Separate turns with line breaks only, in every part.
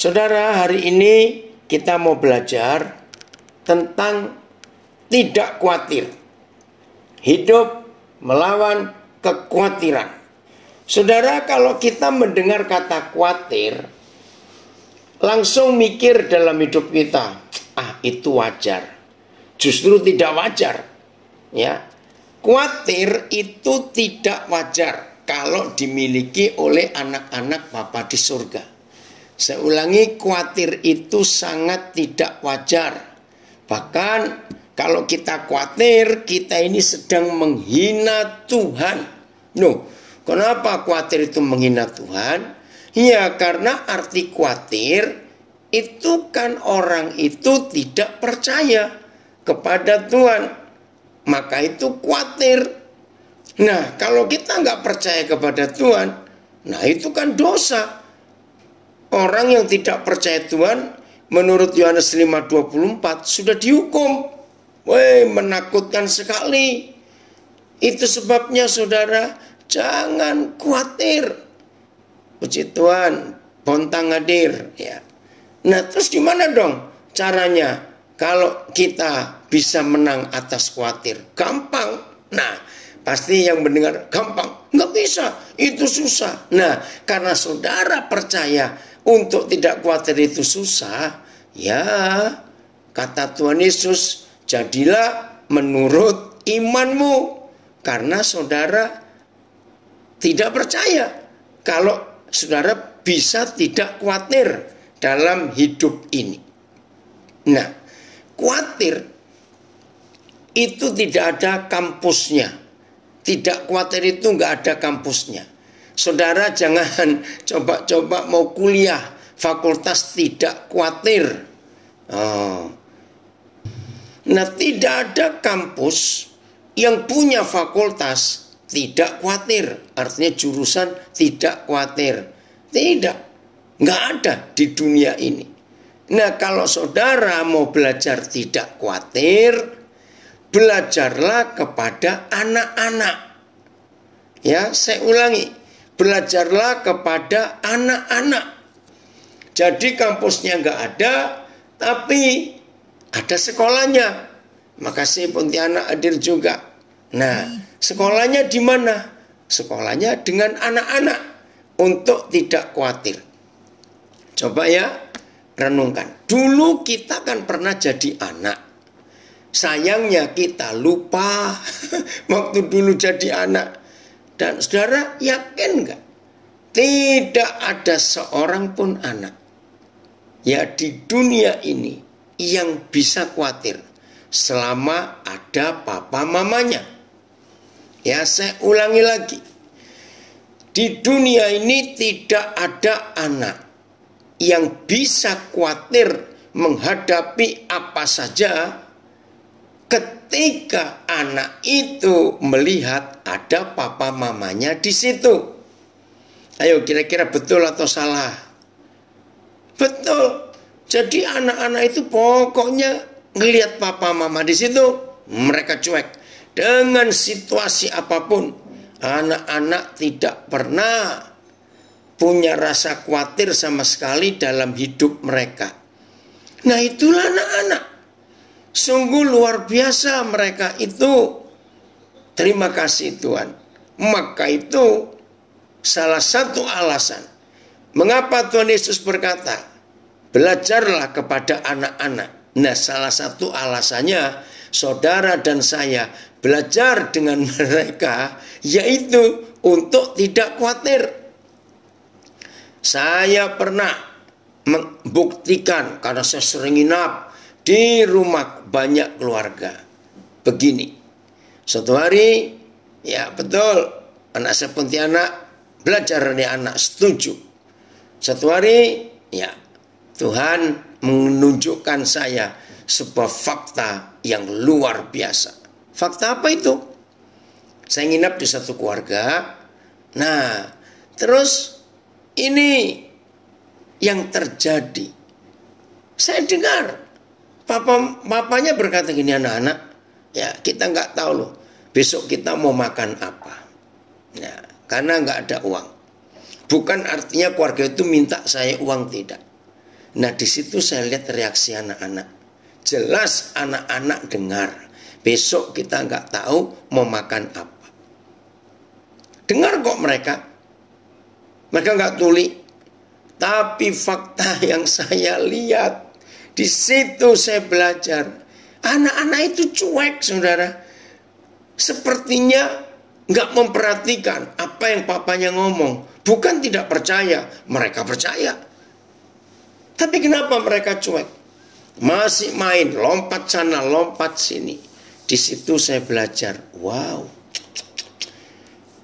Saudara, hari ini kita mau belajar tentang tidak khawatir. Hidup melawan kekhawatiran. Saudara, kalau kita mendengar kata khawatir, langsung mikir dalam hidup kita, itu wajar. Justru tidak wajar. Ya, khawatir itu tidak wajar kalau dimiliki oleh anak-anak Bapa di surga. Saya ulangi, khawatir itu sangat tidak wajar. Bahkan kalau kita khawatir, kita ini sedang menghina Tuhan. Kenapa khawatir itu menghina Tuhan? Ya, karena arti khawatir itu kan orang itu tidak percaya kepada Tuhan. Maka itu khawatir. Nah, kalau kita nggak percaya kepada Tuhan, nah itu kan dosa. Orang yang tidak percaya Tuhan, menurut Yohanes 5:24 sudah dihukum. Menakutkan sekali. Itu sebabnya saudara, jangan khawatir. Puji Tuhan, bontang hadir. Ya. Nah, terus gimana dong caranya kalau kita bisa menang atas khawatir? Gampang. Nah, pasti yang mendengar gampang. Nggak bisa, itu susah. Nah, karena saudara percaya untuk tidak khawatir itu susah, ya kata Tuhan Yesus, jadilah menurut imanmu. Karena saudara tidak percaya kalau saudara bisa tidak khawatir dalam hidup ini. Nah, khawatir itu tidak ada kampusnya. Tidak khawatir itu nggak ada kampusnya. Saudara jangan coba-coba mau kuliah fakultas tidak khawatir. Nah, tidak ada kampus yang punya fakultas tidak khawatir. Artinya jurusan tidak khawatir. Tidak. Nggak ada di dunia ini. Nah, kalau saudara mau belajar tidak khawatir, belajarlah kepada anak-anak. Ya, saya ulangi. Belajarlah kepada anak-anak. Jadi kampusnya nggak ada, tapi ada sekolahnya. Makasih Pontianak hadir juga. Nah, sekolahnya di mana? Sekolahnya dengan anak-anak untuk tidak khawatir. Coba ya, renungkan. Dulu kita kan pernah jadi anak. Sayangnya kita lupa waktu dulu jadi anak. Dan saudara yakin nggak? Tidak ada seorang pun anak ya di dunia ini yang bisa khawatir selama ada papa mamanya. Ya, saya ulangi lagi. Di dunia ini tidak ada anak yang bisa khawatir menghadapi apa saja ketika anak itu melihat ada papa mamanya di situ. Ayo, kira-kira betul atau salah? Betul. Jadi anak-anak itu pokoknya ngelihat papa mama di situ, mereka cuek. Dengan situasi apapun, anak-anak tidak pernah punya rasa khawatir sama sekali dalam hidup mereka. Nah, itulah anak-anak. Sungguh luar biasa mereka itu. Terima kasih Tuhan. Maka itu salah satu alasan mengapa Tuhan Yesus berkata, belajarlah kepada anak-anak. Nah, salah satu alasannya saudara dan saya belajar dengan mereka, yaitu untuk tidak khawatir. Saya pernah membuktikan, karena saya sering nginap di rumah banyak keluarga. Begini, suatu hari, ya betul, anak saya Pontianak belajar dari anak, setuju. Suatu hari, ya Tuhan menunjukkan saya sebuah fakta yang luar biasa. Fakta apa itu? Saya nginap di satu keluarga. Nah, terus ini yang terjadi. Saya dengar Bapaknya berkata gini, anak-anak, ya kita nggak tahu loh besok kita mau makan apa. Ya, karena nggak ada uang. Bukan artinya keluarga itu minta saya uang, tidak. Nah, di situ saya lihat reaksi anak-anak. Jelas anak-anak dengar. Besok kita nggak tahu mau makan apa. Dengar kok mereka. Mereka nggak tuli. Tapi fakta yang saya lihat, di situ saya belajar. Anak-anak itu cuek, saudara. Sepertinya nggak memperhatikan apa yang papanya ngomong. Bukan tidak percaya, mereka percaya. Tapi kenapa mereka cuek? Masih main, lompat sana, lompat sini. Di situ saya belajar, wow,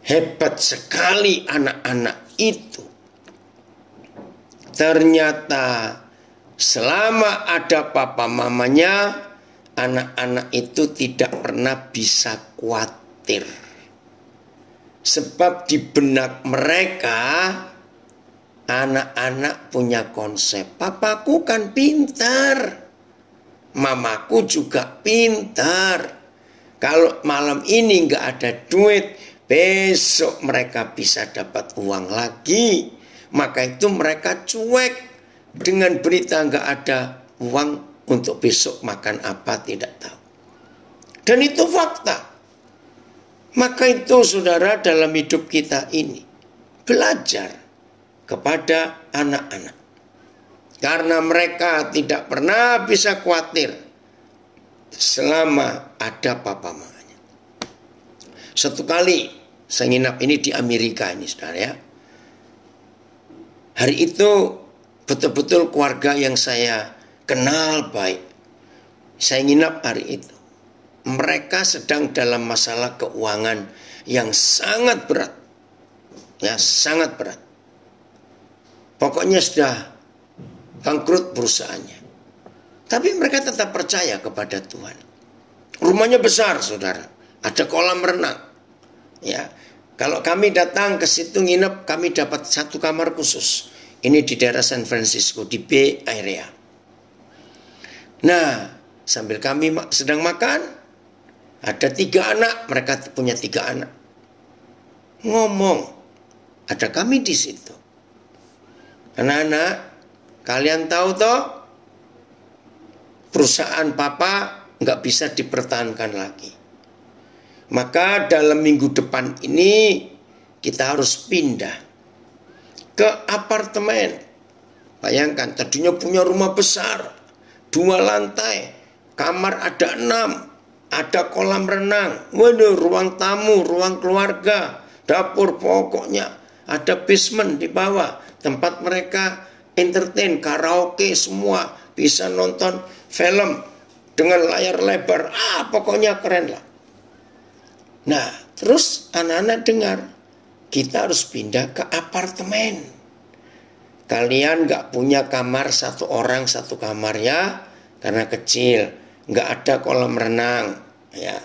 hebat sekali anak-anak itu. Ternyata selama ada papa mamanya, anak-anak itu tidak pernah bisa khawatir. Sebab di benak mereka, anak-anak punya konsep, papaku kan pintar, mamaku juga pintar. Kalau malam ini nggak ada duit, besok mereka bisa dapat uang lagi. Maka itu mereka cuek dengan berita nggak ada uang untuk besok makan apa tidak tahu. Dan itu fakta. Maka itu saudara dalam hidup kita ini, belajar kepada anak-anak. Karena mereka tidak pernah bisa khawatir selama ada papa mamanya. Satu kali saya nginap ini di Amerika ini saudara ya. Hari itu betul-betul keluarga yang saya kenal baik. Saya nginap hari itu. Mereka sedang dalam masalah keuangan yang sangat berat. Ya, sangat berat. Pokoknya sudah bangkrut perusahaannya. Tapi mereka tetap percaya kepada Tuhan. Rumahnya besar, saudara. Ada kolam renang. Ya, kalau kami datang ke situ nginep, kami dapat satu kamar khusus. Ini di daerah San Francisco, di Bay Area. Nah, sambil kami sedang makan, ada 3 anak, mereka punya 3 anak. Ngomong, ada kami di situ. Anak-anak, kalian tahu toh, perusahaan papa nggak bisa dipertahankan lagi. Maka dalam minggu depan ini kita harus pindah ke apartemen. Bayangkan, tadinya punya rumah besar, 2 lantai, kamar ada 6. Ada kolam renang, waduh, ruang tamu, ruang keluarga, dapur, pokoknya ada basement di bawah, tempat mereka entertain, karaoke semua, bisa nonton film dengan layar lebar, pokoknya keren lah. Nah, terus anak-anak dengar, kita harus pindah ke apartemen. Kalian gak punya kamar 1 orang 1 kamar ya, karena kecil. Nggak ada kolam renang, ya.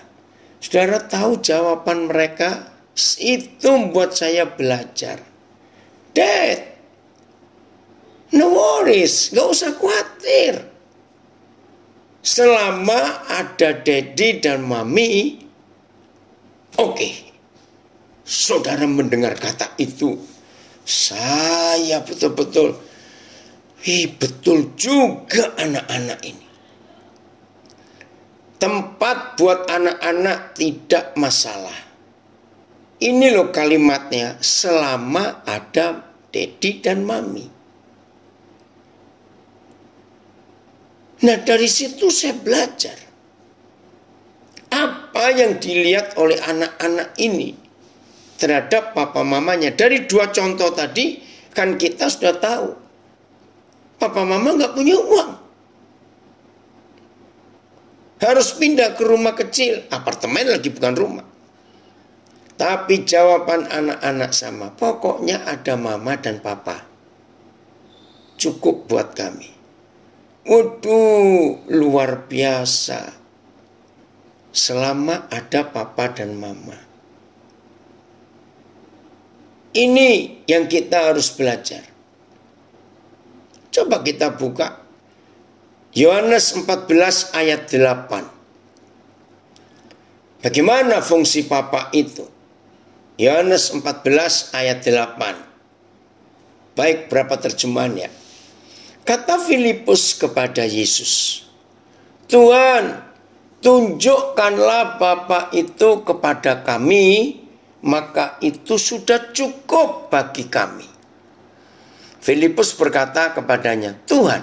Saudara tahu jawaban mereka? Itu membuat saya belajar. Dad, no worries, nggak usah khawatir. Selama ada daddy dan mami, oke. Saudara mendengar kata itu, saya betul-betul, betul juga anak-anak ini. Tempat buat anak-anak tidak masalah. Ini loh kalimatnya, selama ada daddy dan mami. Nah, dari situ saya belajar. Apa yang dilihat oleh anak-anak ini terhadap papa mamanya. Dari 2 contoh tadi, kan kita sudah tahu. Papa mama nggak punya uang. Harus pindah ke rumah kecil, apartemen lagi bukan rumah. Tapi jawaban anak-anak sama, pokoknya ada mama dan papa. Cukup buat kami. Waduh, luar biasa. Selama ada papa dan mama. Ini yang kita harus belajar. Coba kita buka Yohanes 14 ayat 8. Bagaimana fungsi papa itu? Yohanes 14 ayat 8. Baik, berapa terjemahannya? Kata Filipus kepada Yesus, Tuhan, tunjukkanlah Bapa itu kepada kami, maka itu sudah cukup bagi kami. Filipus berkata kepadanya, Tuhan,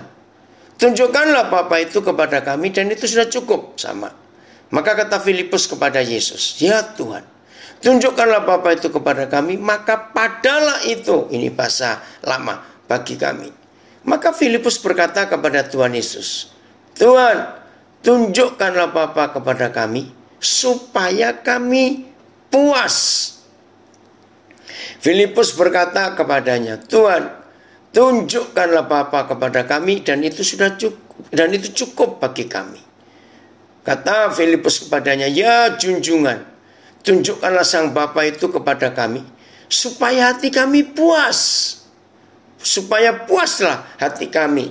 tunjukkanlah Bapa itu kepada kami dan itu sudah cukup. Sama. Maka kata Filipus kepada Yesus, ya Tuhan, tunjukkanlah Bapa itu kepada kami, maka padalah itu. Ini bahasa lama bagi kami. Maka Filipus berkata kepada Tuhan Yesus, Tuhan, tunjukkanlah Bapa kepada kami, supaya kami puas. Filipus berkata kepadanya, Tuhan, tunjukkanlah Bapa kepada kami, dan itu sudah cukup, dan itu cukup bagi kami. Kata Filipus kepadanya, ya junjungan, tunjukkanlah Sang Bapa itu kepada kami, supaya hati kami puas. Supaya puaslah hati kami.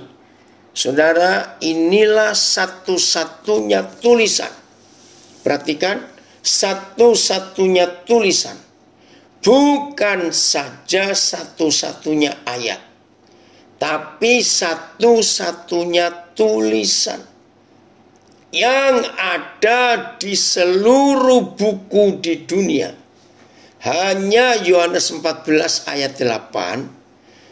Saudara, inilah satu-satunya tulisan. Perhatikan, satu-satunya tulisan. Bukan saja satu-satunya ayat, tapi satu-satunya tulisan yang ada di seluruh buku di dunia. Hanya Yohanes 14 ayat 8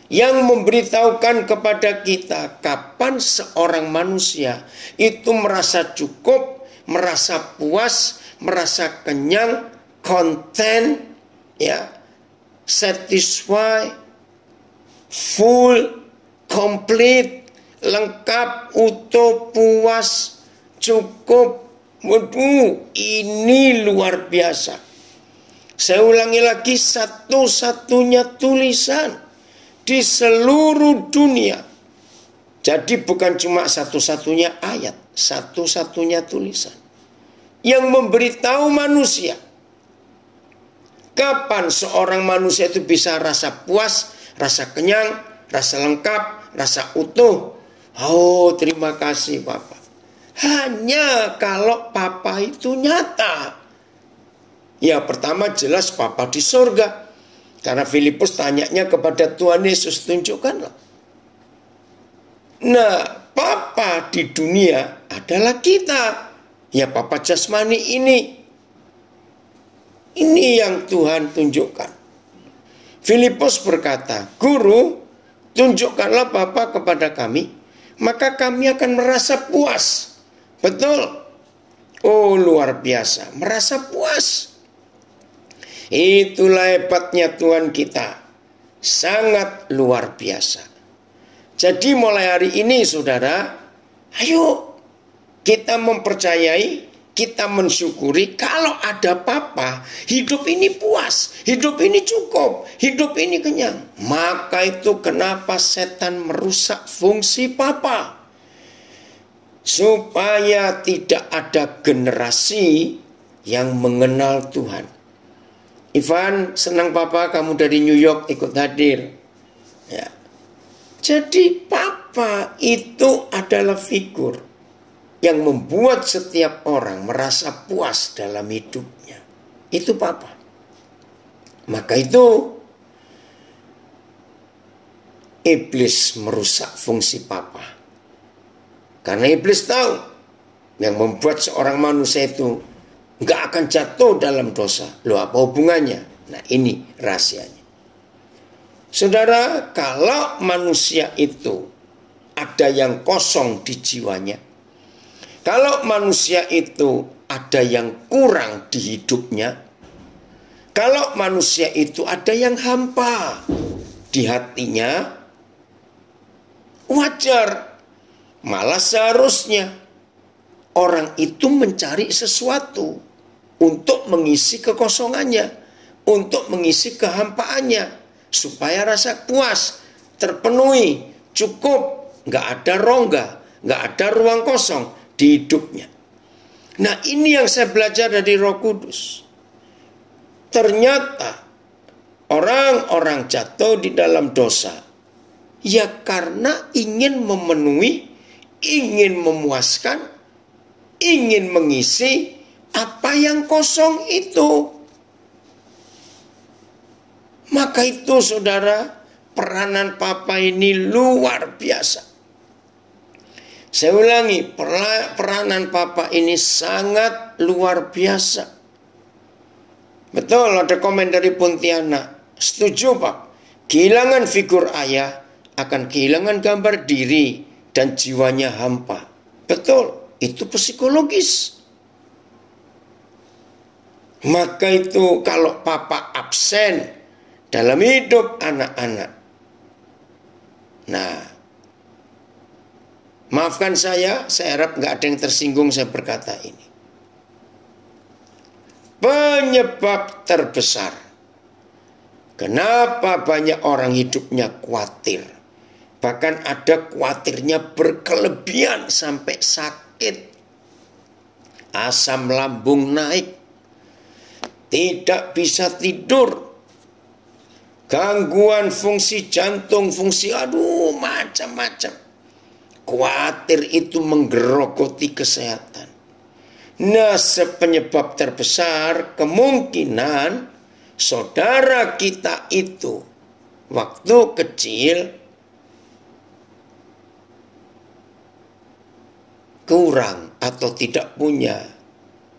yang memberitahukan kepada kita kapan seorang manusia itu merasa cukup, merasa puas, merasa kenyang, content, ya, satisfied, full, complete, lengkap, utuh, puas, cukup. Waduh, ini luar biasa. Saya ulangi lagi, satu-satunya tulisan di seluruh dunia. Jadi bukan cuma satu-satunya ayat, satu-satunya tulisan yang memberitahu manusia kapan seorang manusia itu bisa rasa puas, rasa kenyang, rasa lengkap, rasa utuh. Oh, terima kasih Bapak. Hanya kalau Papa itu nyata. Ya, pertama jelas Papa di surga. Karena Filipus tanyanya kepada Tuhan Yesus, tunjukkanlah. Nah, Papa di dunia adalah kita. Ya, Papa jasmani ini. Ini yang Tuhan tunjukkan. Filipus berkata, Guru, tunjukkanlah Bapa kepada kami, maka kami akan merasa puas. Betul? Oh, luar biasa. Merasa puas. Itulah hebatnya Tuhan kita. Sangat luar biasa. Jadi mulai hari ini saudara, ayo kita mempercayai, kita mensyukuri kalau ada Papa, hidup ini puas, hidup ini cukup, hidup ini kenyang. Maka itu kenapa setan merusak fungsi Papa. Supaya tidak ada generasi yang mengenal Tuhan. Ivan, senang Papa kamu dari New York ikut hadir. Ya. Jadi Papa itu adalah figur yang membuat setiap orang merasa puas dalam hidupnya. Itu Papa. Maka itu iblis merusak fungsi Papa. Karena iblis tahu yang membuat seorang manusia itu nggak akan jatuh dalam dosa. Loh, apa hubungannya? Nah, ini rahasianya. Saudara, kalau manusia itu ada yang kosong di jiwanya, kalau manusia itu ada yang kurang di hidupnya, kalau manusia itu ada yang hampa di hatinya, wajar. Malah seharusnya orang itu mencari sesuatu untuk mengisi kekosongannya, untuk mengisi kehampaannya, supaya rasa puas terpenuhi, cukup, nggak ada rongga, nggak ada ruang kosong di hidupnya. Nah, ini yang saya belajar dari Roh Kudus. Ternyata orang-orang jatuh di dalam dosa ya karena ingin memenuhi, ingin memuaskan, ingin mengisi apa yang kosong itu. Maka itu saudara, peranan Papa ini luar biasa. Saya ulangi, peranan papa ini sangat luar biasa. Betul, ada komen dari Pontianak. Setuju, Pak. Kehilangan figur ayah akan kehilangan gambar diri dan jiwanya hampa. Betul, itu psikologis. Maka itu kalau papa absen dalam hidup anak-anak. Nah, maafkan saya harap nggak ada yang tersinggung saya berkata ini. Penyebab terbesar kenapa banyak orang hidupnya khawatir, bahkan ada khawatirnya berkelebihan sampai sakit, asam lambung naik, tidak bisa tidur, gangguan fungsi jantung, fungsi macam-macam. Khawatir itu menggerogoti kesehatan. Nah, penyebab terbesar kemungkinan saudara kita itu waktu kecil kurang atau tidak punya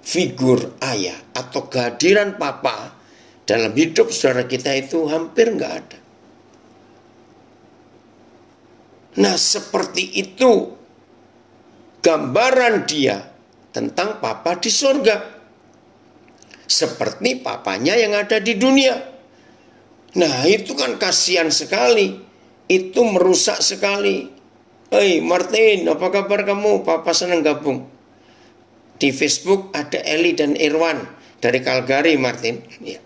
figur ayah atau kehadiran papa dalam hidup saudara kita itu hampir nggak ada. Nah, seperti itu gambaran dia tentang papa di surga. Seperti papanya yang ada di dunia. Nah, itu kan kasihan sekali. Itu merusak sekali. Hei Martin, apa kabar kamu? Papa senang gabung. Di Facebook ada Eli dan Irwan dari Calgary, Martin. Ya.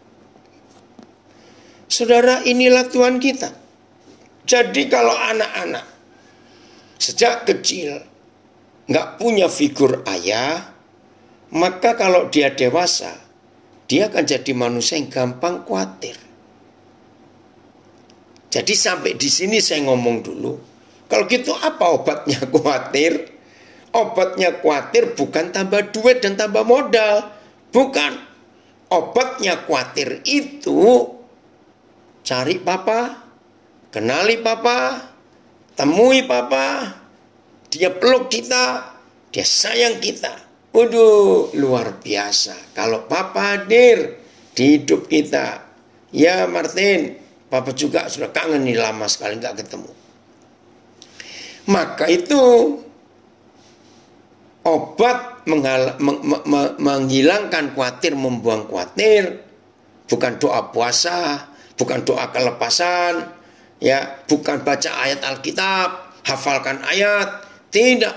Saudara, inilah Tuhan kita. Jadi kalau anak-anak sejak kecil nggak punya figur ayah, maka kalau dia dewasa, dia akan jadi manusia yang gampang khawatir. Jadi sampai di sini saya ngomong dulu. Kalau gitu apa obatnya khawatir? Obatnya khawatir bukan tambah duit dan tambah modal. Bukan. Obatnya khawatir itu cari papa, kenali papa, temui papa, dia peluk kita, dia sayang kita. Waduh, luar biasa. Kalau papa hadir di hidup kita. Ya Martin, papa juga sudah kangen nih, lama sekali nggak ketemu. Maka itu obat menghilangkan khawatir, membuang khawatir. Bukan doa puasa, bukan doa kelepasan, ya, bukan baca ayat Alkitab, hafalkan ayat. Tidak.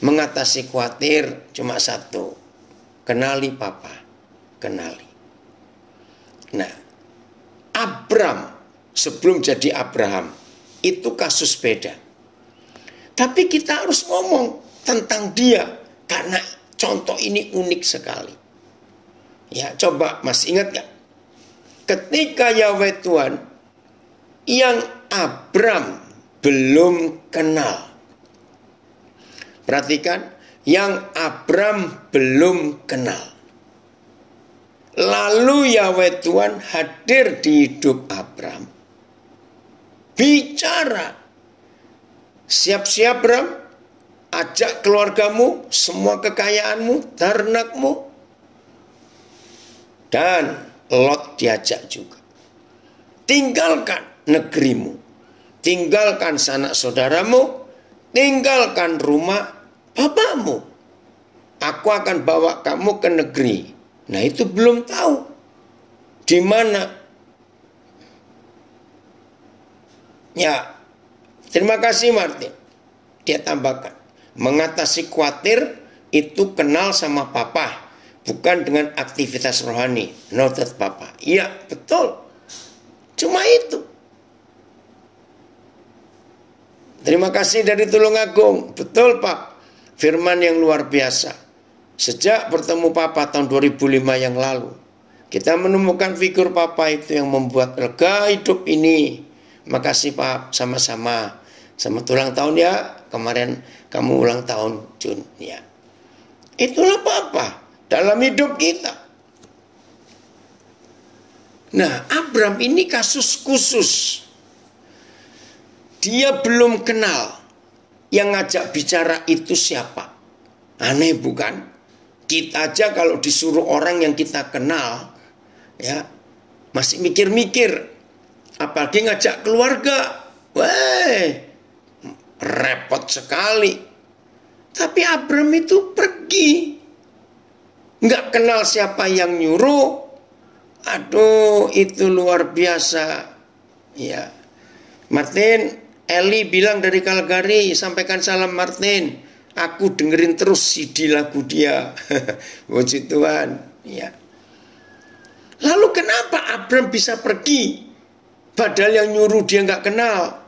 Mengatasi khawatir cuma satu. Kenali papa. Kenali. Nah, Abram sebelum jadi Abraham itu kasus beda. Tapi kita harus ngomong tentang dia karena contoh ini unik sekali. Ya, coba masih ingat gak? Ketika Yahweh Tuhan yang Abram belum kenal. Perhatikan, yang Abram belum kenal. Lalu Yahweh Tuhan hadir di hidup Abram. Bicara. Siap-siap Abram, ajak keluargamu, semua kekayaanmu, ternakmu. Dan Lot diajak juga. Tinggalkan negerimu. Tinggalkan sanak saudaramu. Tinggalkan rumah bapamu. Aku akan bawa kamu ke negeri. Nah, itu belum tahu di mana. Ya, terima kasih Martin. Dia tambahkan, mengatasi khawatir itu kenal sama papa, bukan dengan aktivitas rohani. Noted papa. Iya, betul. Cuma itu. Terima kasih dari Tulungagung. Betul Pak. Firman yang luar biasa. Sejak bertemu Papa tahun 2005 yang lalu, kita menemukan figur Papa itu yang membuat lega hidup ini. Makasih Pak, sama-sama. Selamat ulang tahun ya. Kemarin kamu ulang tahun Jun ya. Itulah Papa dalam hidup kita. Nah, Abram ini kasus khusus. Dia belum kenal yang ngajak bicara itu siapa? Aneh bukan? Kita aja kalau disuruh orang yang kita kenal, ya masih mikir-mikir. Apalagi ngajak keluarga. Wah, repot sekali. Tapi Abram itu pergi. Nggak kenal siapa yang nyuruh. Aduh, itu luar biasa. Ya, Martin, Eli bilang dari Calgary, sampaikan salam Martin. Aku dengerin terus CD lagu dia. Puji Tuhan. Ya. Lalu kenapa Abram bisa pergi? Padahal yang nyuruh dia nggak kenal.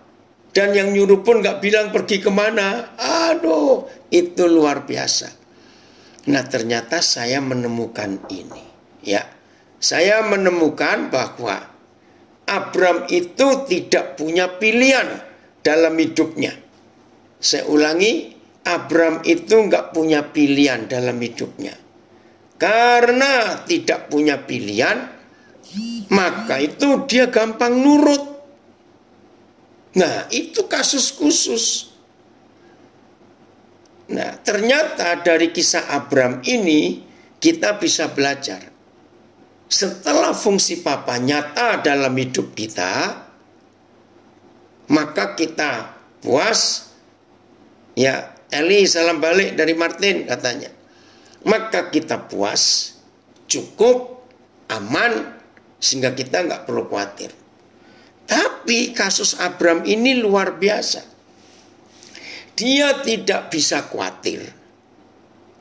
Dan yang nyuruh pun nggak bilang pergi kemana. Aduh, itu luar biasa. Nah, ternyata saya menemukan ini. Ya, saya menemukan bahwa Abram itu tidak punya pilihan dalam hidupnya. Saya ulangi, Abram itu nggak punya pilihan dalam hidupnya. Karena tidak punya pilihan, maka itu dia gampang nurut. Nah, itu kasus khusus. Nah, ternyata dari kisah Abram ini kita bisa belajar. Setelah fungsi Papa nyata dalam hidup kita, maka kita puas. Ya, Eli salam balik dari Martin katanya. Maka kita puas, cukup, aman, sehingga kita nggak perlu khawatir. Tapi kasus Abram ini luar biasa. Dia tidak bisa khawatir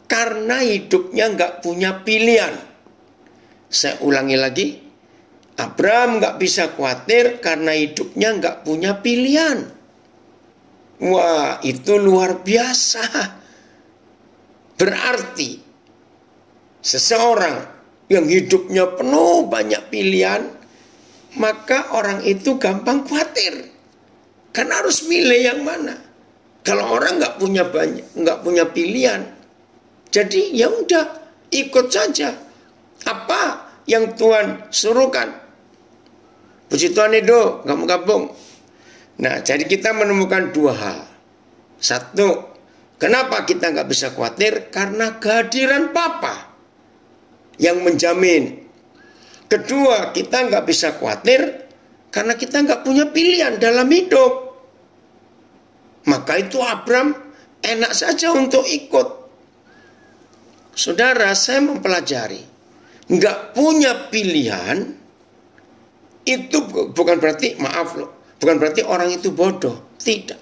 karena hidupnya nggak punya pilihan. Saya ulangi lagi, Abram nggak bisa khawatir karena hidupnya nggak punya pilihan. Wah, itu luar biasa. Berarti seseorang yang hidupnya penuh banyak pilihan, maka orang itu gampang khawatir. Karena harus milih yang mana. Kalau orang nggak punya pilihan, jadi ya udah ikut saja apa yang Tuhan suruhkan. Puji Tuhan itu gabung-gabung. Nah, jadi kita menemukan dua hal. Satu, kenapa kita nggak bisa khawatir? Karena kehadiran Papa yang menjamin. Kedua, kita nggak bisa khawatir karena kita nggak punya pilihan dalam hidup. Maka itu Abram enak saja untuk ikut. Saudara, saya mempelajari. Nggak punya pilihan, itu bukan berarti, maaf loh, bukan berarti orang itu bodoh. Tidak.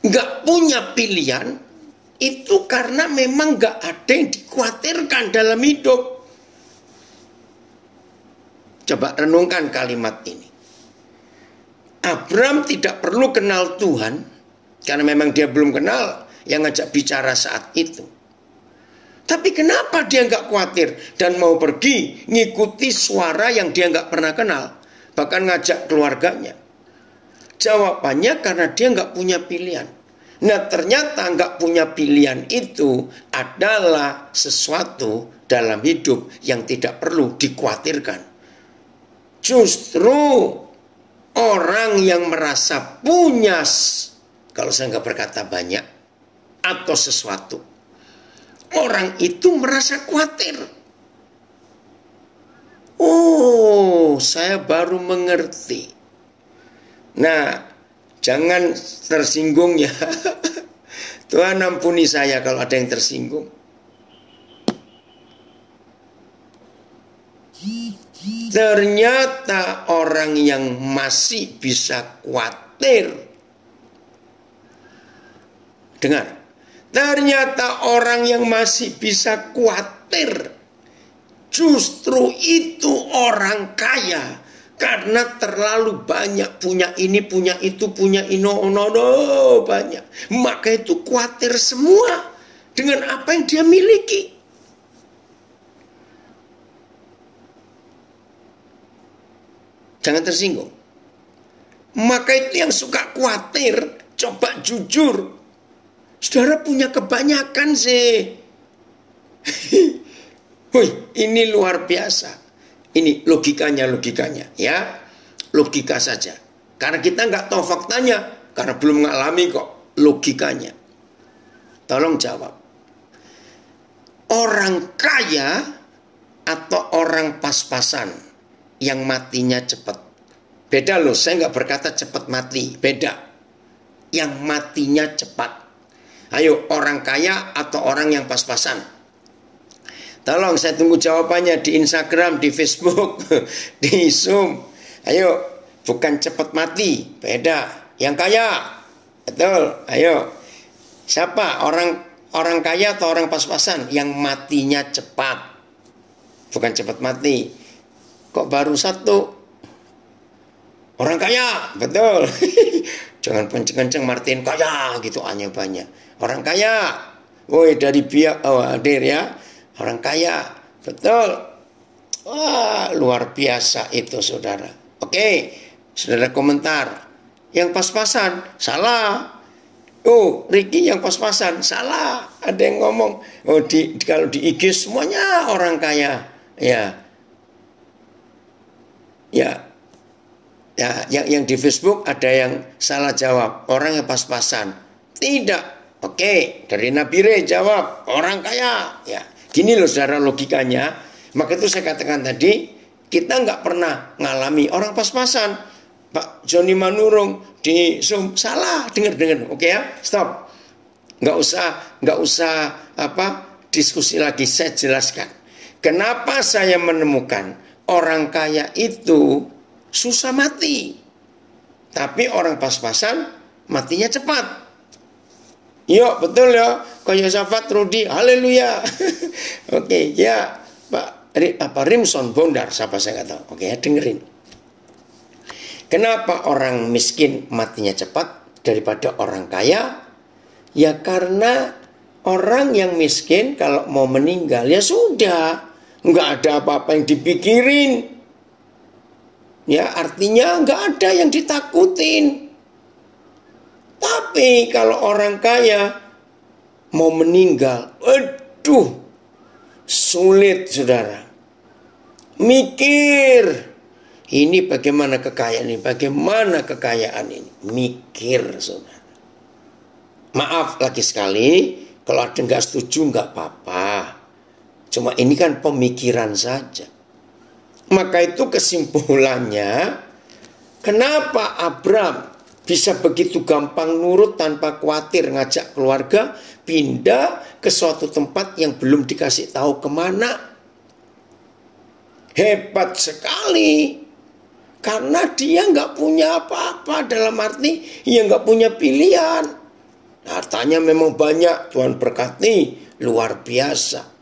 Nggak punya pilihan, itu karena memang nggak ada yang dikhawatirkan dalam hidup. Coba renungkan kalimat ini. Abram tidak perlu kenal Tuhan, karena memang dia belum kenal yang ngajak bicara saat itu. Tapi kenapa dia nggak khawatir dan mau pergi ngikuti suara yang dia nggak pernah kenal, bahkan ngajak keluarganya? Jawabannya karena dia nggak punya pilihan. Nah, ternyata nggak punya pilihan itu adalah sesuatu dalam hidup yang tidak perlu dikhawatirkan. Justru orang yang merasa punya, kalau saya nggak berkata banyak, atau sesuatu, orang itu merasa khawatir. Oh, saya baru mengerti. Nah, jangan tersinggung ya. Tuhan ampuni saya kalau ada yang tersinggung. Ternyata orang yang masih bisa khawatir. Dengar. Ternyata orang yang masih bisa khawatir, justru itu orang kaya. Karena terlalu banyak, punya ini, punya itu, punya banyak. Maka itu khawatir semua dengan apa yang dia miliki. Jangan tersinggung. Maka itu yang suka khawatir, coba jujur. Saudara punya kebanyakan sih. Wih, ini luar biasa. Ini logikanya ya. Logika saja. Karena kita nggak tahu faktanya. karena belum mengalami kok logikanya. Tolong jawab. Orang kaya atau orang pas-pasan yang matinya cepat? Beda loh, saya nggak berkata cepat mati, beda. Yang matinya cepat. Ayo, orang kaya atau orang yang pas-pasan? Tolong saya tunggu jawabannya di Instagram, di Facebook, di Zoom. Ayo, bukan cepat mati, beda. Yang kaya, betul. Ayo, siapa orang kaya atau orang pas-pasan yang matinya cepat? Bukan cepat mati. Kok baru satu? Orang kaya, betul. Jangan kenceng-kenceng Martin kaya gitu hanya banyak. Orang kaya, woi dari pihak hadir ya. Orang kaya, betul. Wah, luar biasa itu saudara. Oke, saudara komentar. Yang pas-pasan, salah. Oh, Ricky yang pas-pasan, salah. Ada yang ngomong, oh kalau di IG semuanya orang kaya. Ya, yang di Facebook ada yang salah jawab, orang yang pas-pasan. Tidak. Oke, dari Nabire jawab, orang kaya. Ya, gini loh saudara logikanya. Maka itu saya katakan tadi, kita nggak pernah ngalami orang pas-pasan. Pak Joni Manurung di Zoom salah, dengar. Oke ya, stop. Nggak usah diskusi lagi, saya jelaskan. Kenapa saya menemukan orang kaya itu susah mati, tapi orang pas-pasan matinya cepat. Yuk, betul ya, kayak Yosafat Rudi, haleluya. Oke, ya Pak Rimson Bondar, siapa saya nggak tahu. Oke, ya, dengerin. Kenapa orang miskin matinya cepat daripada orang kaya? Ya karena orang yang miskin kalau mau meninggal ya sudah, nggak ada apa-apa yang dipikirin. Ya artinya nggak ada yang ditakutin. Tapi kalau orang kaya mau meninggal, aduh, sulit saudara. Mikir, ini bagaimana kekayaan ini, bagaimana kekayaan ini. Mikir saudara. Maaf lagi sekali, kalau ada nggak setuju nggak apa-apa. Cuma ini kan pemikiran saja. Maka itu kesimpulannya, kenapa Abram bisa begitu gampang nurut tanpa khawatir ngajak keluarga pindah ke suatu tempat yang belum dikasih tahu kemana. Hebat sekali. Karena dia nggak punya apa-apa, dalam arti dia nggak punya pilihan. Hartanya memang banyak, Tuhan berkati, luar biasa.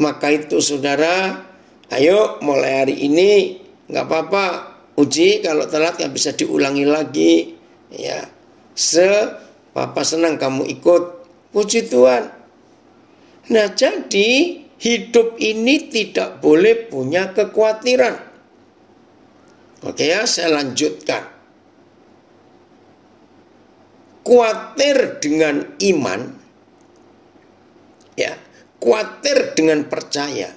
Maka itu saudara, ayo mulai hari ini nggak apa-apa. Uji kalau telat yang bisa diulangi lagi. Ya, Papa senang kamu ikut. Puji Tuhan. Nah jadi hidup ini tidak boleh punya kekhawatiran. Oke ya, saya lanjutkan. Khawatir dengan iman, ya, khawatir dengan percaya,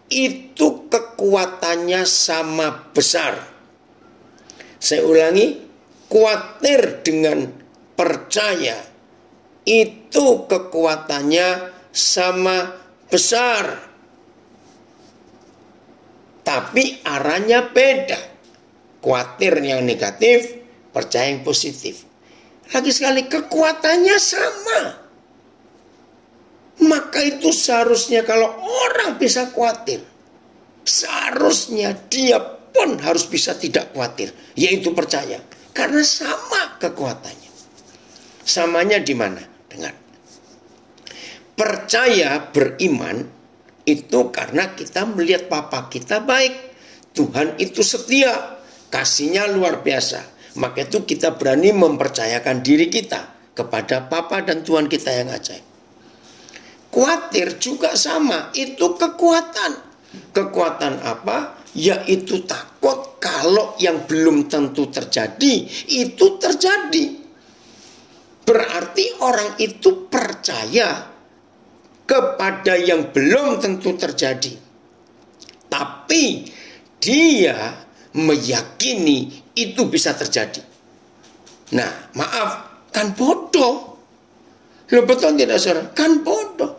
itu kekuatannya sama besar. Saya ulangi, khawatir dengan percaya, itu kekuatannya sama besar. Tapi arahnya beda. Khawatir yang negatif, percaya yang positif. Lagi sekali kekuatannya sama. Maka itu seharusnya kalau orang bisa khawatir, seharusnya dia pun harus bisa tidak khawatir, yaitu percaya. Karena sama kekuatannya. Samanya di mana? Dengar. Percaya beriman itu karena kita melihat Papa kita baik. Tuhan itu setia, kasihnya luar biasa. Maka itu kita berani mempercayakan diri kita kepada Papa dan Tuhan kita yang ajaib. Khawatir juga sama, itu kekuatan. Kekuatan apa? Yaitu takut kalau yang belum tentu terjadi, itu terjadi. Berarti orang itu percaya kepada yang belum tentu terjadi. Tapi dia meyakini itu bisa terjadi. Nah, maaf, kan bodoh. Loh, betul tidak saudara? Kan bodoh.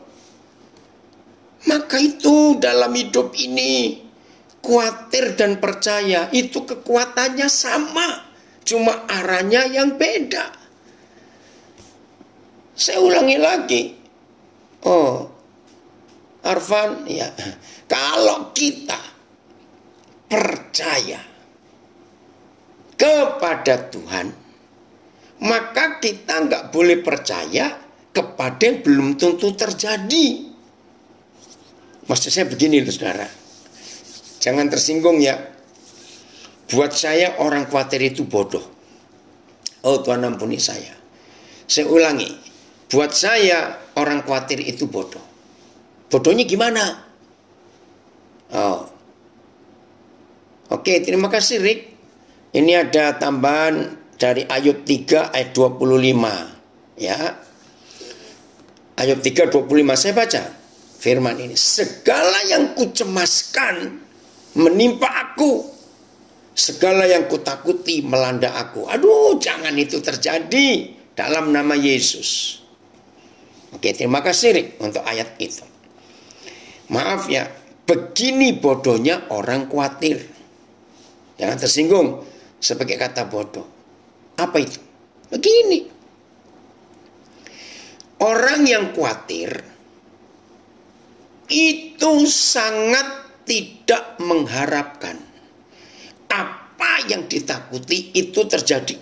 Maka itu dalam hidup ini, khawatir dan percaya itu kekuatannya sama. Cuma arahnya yang beda. Saya ulangi lagi. Oh, Arfan, ya. Kalau kita percaya kepada Tuhan, maka kita nggak boleh percaya kepada yang belum tentu terjadi. Maksud saya begini loh saudara. Jangan tersinggung ya. Buat saya orang khawatir itu bodoh. Oh Tuhan ampuni saya. Saya ulangi. Buat saya orang khawatir itu bodoh. Bodohnya gimana? Oh. Oke, terima kasih Rick. Ini ada tambahan dari Ayub 3 ayat 25. Ya. Ayub 3 25 saya baca firman ini. Segala yang kucemaskan menimpa aku. Segala yang kutakuti melanda aku. Aduh, jangan itu terjadi dalam nama Yesus. Oke, terima kasih Rick untuk ayat itu. Maaf ya, begini bodohnya orang khawatir. Jangan tersinggung sebagai kata bodoh. Apa itu? Begini. Orang yang khawatir itu sangat tidak mengharapkan apa yang ditakuti itu terjadi.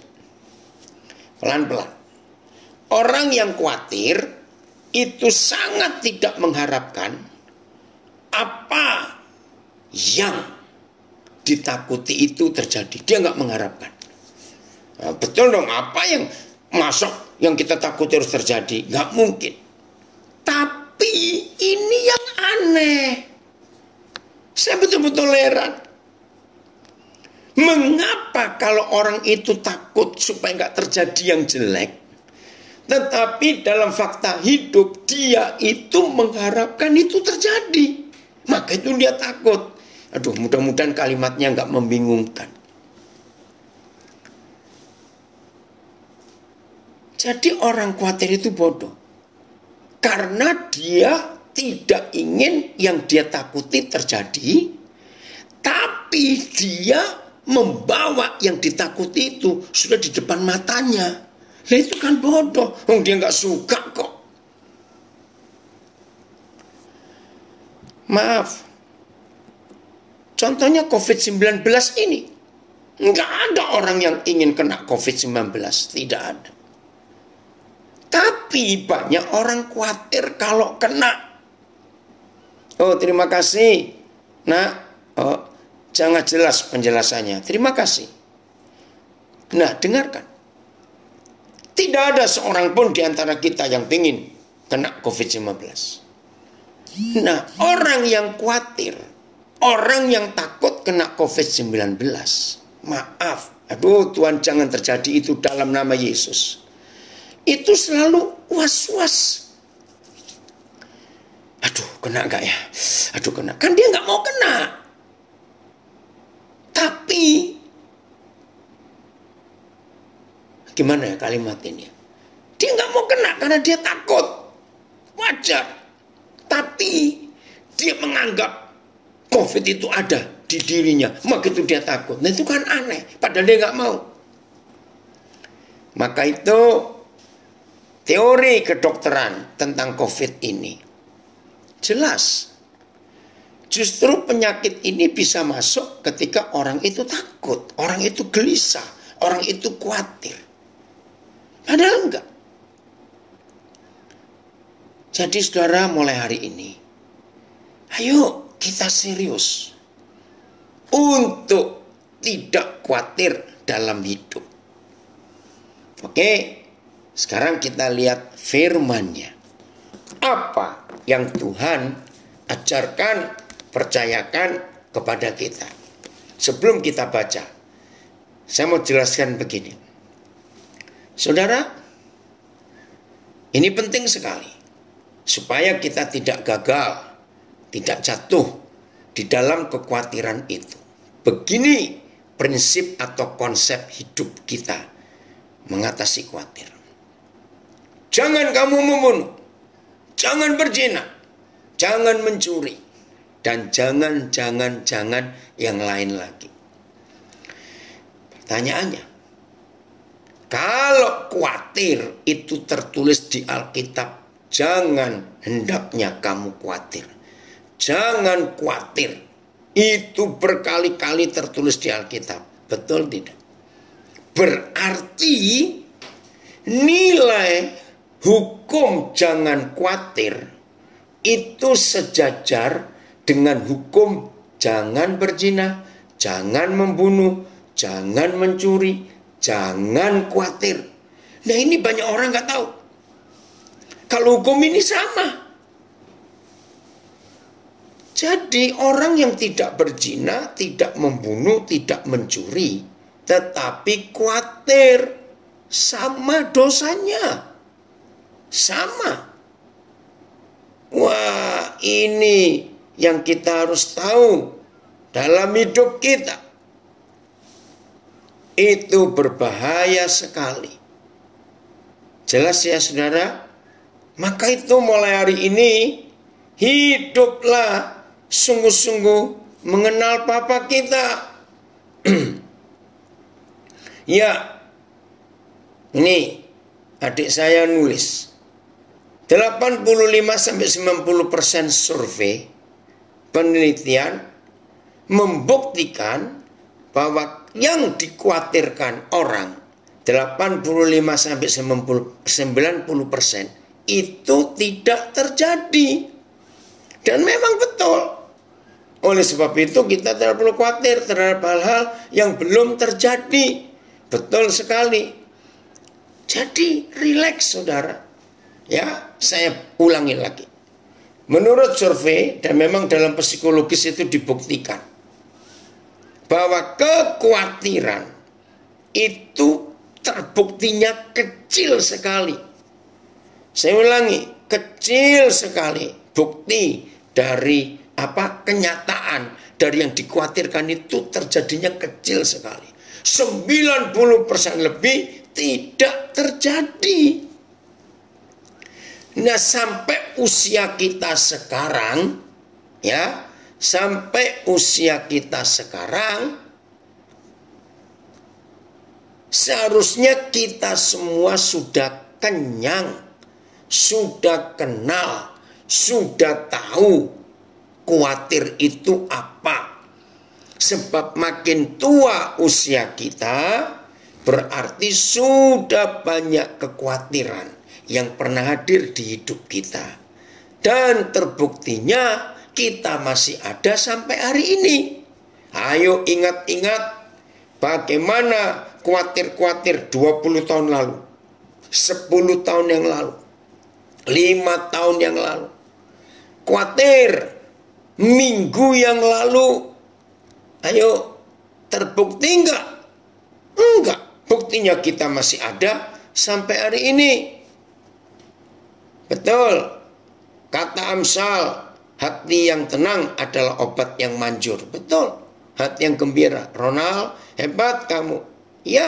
Pelan-pelan. Orang yang khawatir itu sangat tidak mengharapkan apa yang ditakuti itu terjadi. Dia nggak mengharapkan. Nah, betul dong, apa yang masuk yang kita takuti harus terjadi? Nggak mungkin. Tapi ini yang aneh. Saya betul-betul heran. Mengapa kalau orang itu takut supaya nggak terjadi yang jelek, tetapi dalam fakta hidup dia itu mengharapkan itu terjadi, maka itu dia takut. Aduh, mudah-mudahan kalimatnya nggak membingungkan. Jadi orang khawatir itu bodoh, karena dia tidak ingin yang dia takuti terjadi, tapi dia membawa yang ditakuti itu sudah di depan matanya. Nah itu kan bodoh. Dia nggak suka kok. Maaf. Contohnya COVID-19 ini. Nggak ada orang yang ingin kena COVID-19. Tidak ada. Tapi banyak orang khawatir kalau kena. Oh terima kasih. Nah, oh, jangan jelas penjelasannya. Terima kasih. Nah, dengarkan. Tidak ada seorang pun di antara kita yang ingin kena COVID-19. Nah, orang yang khawatir, orang yang takut kena COVID-19, maaf, aduh Tuhan jangan terjadi itu dalam nama Yesus. Itu selalu was-was. Aduh, kena gak ya? Aduh, kena. Kan dia gak mau kena. Tapi gimana ya kalimat ini? Dia nggak mau kena karena dia takut. Wajar. Tapi dia menganggap COVID itu ada di dirinya. Maka itu dia takut. Nah itu kan aneh. Padahal dia nggak mau. Maka itu teori kedokteran tentang COVID ini jelas. Justru penyakit ini bisa masuk ketika orang itu takut, orang itu gelisah, orang itu khawatir. Padahal enggak. Jadi saudara mulai hari ini, ayo kita serius untuk tidak khawatir dalam hidup. Oke, sekarang kita lihat firman-Nya. Apa yang Tuhan ajarkan, percayakan kepada kita. Sebelum kita baca, saya mau jelaskan begini. Saudara, ini penting sekali supaya kita tidak gagal, tidak jatuh di dalam kekhawatiran itu. Begini prinsip atau konsep hidup kita mengatasi khawatir. Jangan kamu membunuh, jangan berzina, jangan mencuri, dan jangan yang lain lagi. Pertanyaannya, kalau khawatir itu tertulis di Alkitab, jangan hendaknya kamu khawatir. Jangan khawatir. Itu berkali-kali tertulis di Alkitab. Betul tidak? Berarti nilai hukum jangan khawatir itu sejajar dengan hukum jangan berzina, jangan membunuh, jangan mencuri, jangan khawatir. Nah, ini banyak orang nggak tahu. Kalau hukum ini sama. Jadi orang yang tidak berzina, tidak membunuh, tidak mencuri, tetapi khawatir, sama dosanya. Sama. Wah, ini yang kita harus tahu dalam hidup kita. Itu berbahaya sekali. Jelas ya saudara? Maka itu mulai hari ini, hiduplah sungguh-sungguh mengenal Bapa kita. Ya, ini adik saya nulis 85-90% survei penelitian membuktikan bahwa yang dikhawatirkan orang 85-90% itu tidak terjadi. Dan memang betul. Oleh sebab itu kita tidak perlu khawatir terhadap hal-hal yang belum terjadi. Betul sekali. Jadi rileks saudara. Ya, saya ulangi lagi. Menurut survei, dan memang dalam psikologis itu dibuktikan, bahwa kekhawatiran itu terbuktinya kecil sekali. Saya ulangi, kecil sekali bukti dari kenyataan dari yang dikhawatirkan itu terjadinya kecil sekali. 90% lebih tidak terjadi. Nah, sampai usia kita sekarang, ya, sampai usia kita sekarang, seharusnya kita semua sudah kenyang, sudah kenal, sudah tahu khawatir itu apa. Sebab makin tua usia kita, berarti sudah banyak kekhawatiran yang pernah hadir di hidup kita. Dan terbuktinya kita masih ada sampai hari ini. Ayo ingat-ingat bagaimana khawatir-khawatir 20 tahun lalu, 10 tahun yang lalu, 5 tahun yang lalu. Khawatir minggu yang lalu. Ayo, terbukti enggak? Enggak. Buktinya kita masih ada sampai hari ini. Betul. Kata Amsal, hati yang tenang adalah obat yang manjur. Betul. Hati yang gembira. Ronald, hebat kamu. Ya.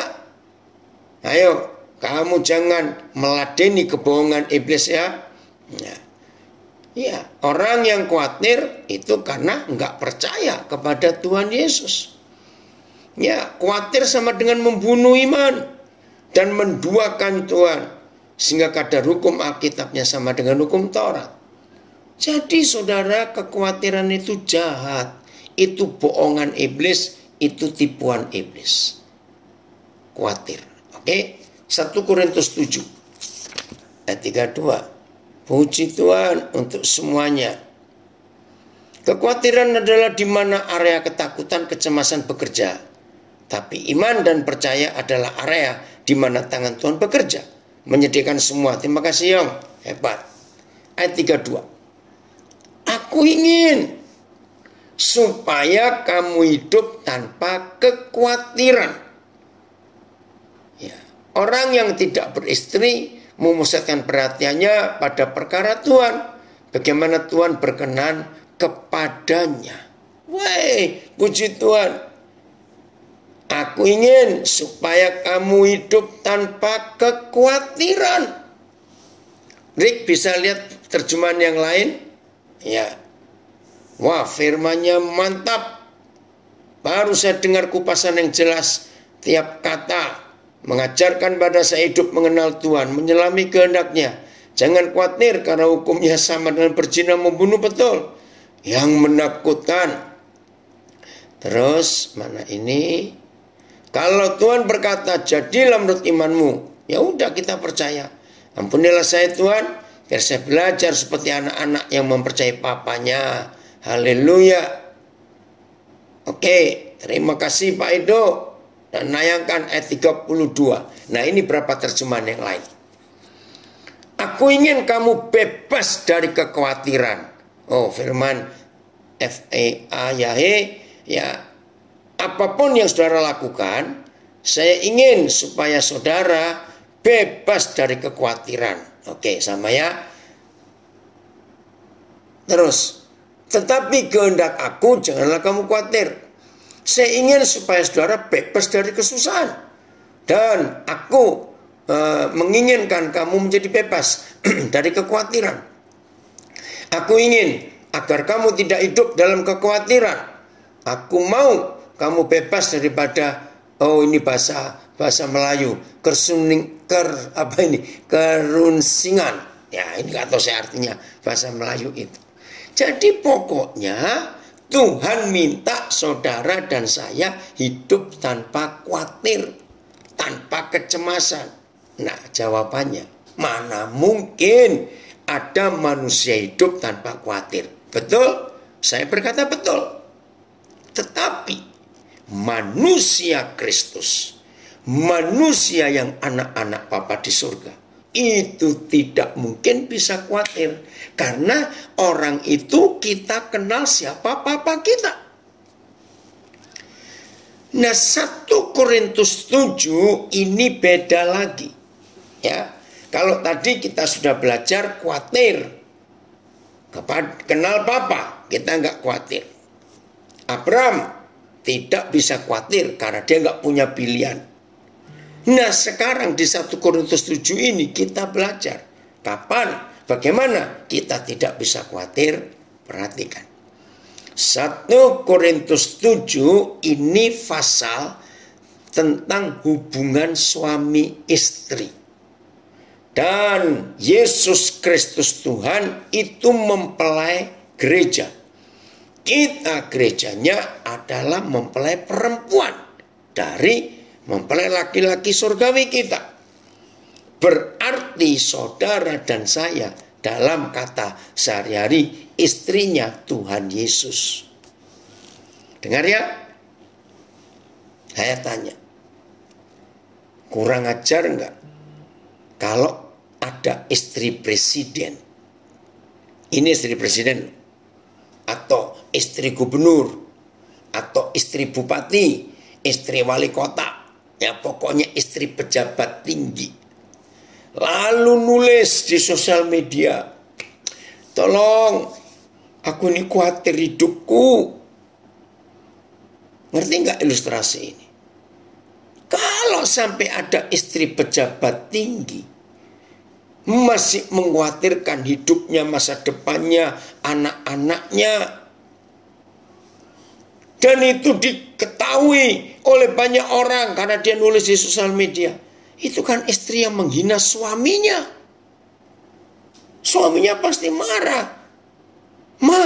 Ayo, kamu jangan meladeni kebohongan iblis ya. Ya. Ya, orang yang khawatir itu karena nggak percaya kepada Tuhan Yesus. Ya, khawatir sama dengan membunuh iman dan menduakan Tuhan. Sehingga kadar hukum Alkitabnya sama dengan hukum Taurat. Jadi saudara, kekhawatiran itu jahat. Itu bohongan iblis, itu tipuan iblis. Khawatir. Oke, 1 Korintus 7 ayat 32. Puji Tuhan untuk semuanya. Kekhawatiran adalah di mana area ketakutan, kecemasan bekerja. Tapi iman dan percaya adalah area di mana tangan Tuhan bekerja. Menyediakan semua. Terima kasih Yong. Hebat. Ayat 32. Aku ingin supaya kamu hidup tanpa kekhawatiran. Ya. Orang yang tidak beristri memusatkan perhatiannya pada perkara Tuhan. Bagaimana Tuhan berkenan kepadanya. Woi, puji Tuhan. Aku ingin supaya kamu hidup tanpa kekhawatiran. Rick, bisa lihat terjemahan yang lain? Ya. Wah, firmannya mantap. Baru saya dengar kupasan yang jelas tiap kata. Mengajarkan pada saya hidup mengenal Tuhan, menyelami kehendaknya. Jangan khawatir karena hukumnya sama dengan berzina, membunuh, betul. Yang menakutkan. Terus mana ini? Kalau Tuhan berkata, jadilah menurut imanmu. Ya udah, kita percaya. Ampunilah saya Tuhan, biar saya belajar seperti anak-anak yang mempercayai papanya. Haleluya. Oke, terima kasih Pak Edo. Dan nayangkan ayat 32. Nah, ini berapa terjemahan yang lain. Aku ingin kamu bebas dari kekhawatiran. Oh, firman F-A-Y-A-H, ya. Apapun yang saudara lakukan, saya ingin supaya saudara bebas dari kekhawatiran. Oke, sama ya. Terus, tetapi kehendak aku janganlah kamu khawatir. Saya ingin supaya saudara bebas dari kesusahan. Dan aku menginginkan kamu menjadi bebas dari kekhawatiran. Aku ingin agar kamu tidak hidup dalam kekhawatiran. Aku mau kamu bebas daripada, oh ini bahasa Melayu, kerunsingan. Ya, ini nggak tahu saya artinya bahasa Melayu itu. Jadi pokoknya Tuhan minta saudara dan saya hidup tanpa khawatir, tanpa kecemasan. Nah, jawabannya, mana mungkin ada manusia hidup tanpa khawatir? Betul? Saya berkata betul. Tetapi manusia Kristus, manusia yang anak-anak Bapa di surga, itu tidak mungkin bisa khawatir. Karena orang itu kita kenal siapa Papa kita. Nah, 1 Korintus 7 ini beda lagi. Ya, kalau tadi kita sudah belajar khawatir, kenal Papa, kita nggak khawatir. Abraham tidak bisa khawatir karena dia nggak punya pilihan. Nah, sekarang di 1 Korintus 7 ini kita belajar kapan, bagaimana kita tidak bisa khawatir. Perhatikan. 1 Korintus 7 ini pasal tentang hubungan suami istri. Dan Yesus Kristus Tuhan itu mempelai gereja. Kita gerejanya adalah mempelai perempuan dari mempelai laki-laki surgawi kita. Berarti saudara dan saya dalam kata sehari-hari istrinya Tuhan Yesus. Dengar ya? Saya tanya, kurang ajar enggak kalau ada istri presiden, ini istri presiden, atau istri gubernur, atau istri bupati, istri wali kota, ya pokoknya istri pejabat tinggi, lalu nulis di sosial media, tolong aku ini khawatir hidupku. Ngerti nggak ilustrasi ini? Kalau sampai ada istri pejabat tinggi masih mengkhawatirkan hidupnya, masa depannya, anak-anaknya, dan itu diketahui oleh banyak orang karena dia nulis di sosial media, itu kan istri yang menghina suaminya. Suaminya pasti marah. Ma,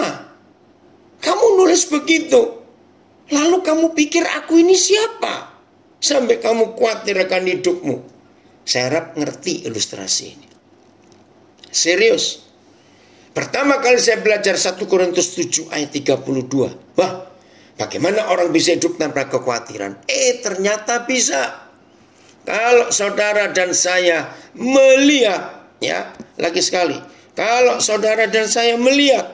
kamu nulis begitu, lalu kamu pikir aku ini siapa sampai kamu khawatir akan hidupmu? Saya harap ngerti ilustrasi ini. Serius. Pertama kali saya belajar 1 Korintus 7 ayat 32. Wah, bagaimana orang bisa hidup tanpa kekhawatiran? Ternyata bisa. Kalau saudara dan saya melihat, ya, lagi sekali, kalau saudara dan saya melihat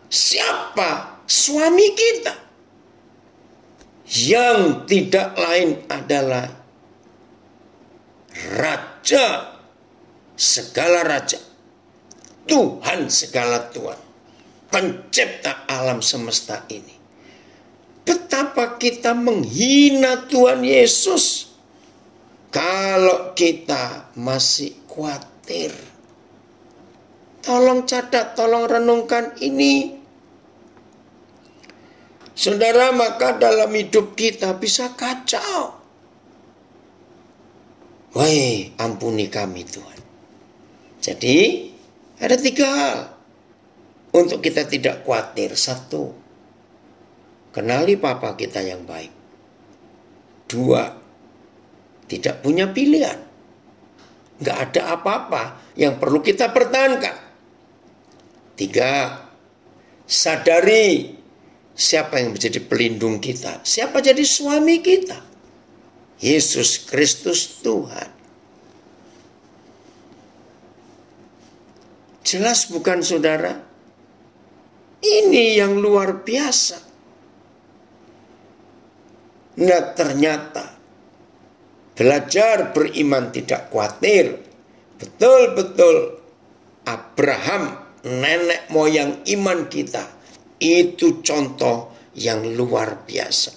siapa suami kita, yang tidak lain adalah Raja segala raja, Tuhan segala Tuhan, pencipta alam semesta ini. Betapa kita menghina Tuhan Yesus kalau kita masih khawatir. Tolong catat, tolong renungkan ini. Saudara, maka dalam hidup kita bisa kacau. Woi, ampuni kami Tuhan. Jadi, ada 3 hal untuk kita tidak khawatir. 1, kenali Papa kita yang baik. 2, tidak punya pilihan. Nggak ada apa-apa yang perlu kita pertahankan. 3, sadari siapa yang menjadi pelindung kita. Siapa jadi suami kita. Yesus Kristus Tuhan. Jelas bukan saudara? Ini yang luar biasa. Nah ternyata belajar beriman tidak khawatir. Betul-betul Abraham, nenek moyang iman kita, itu contoh yang luar biasa.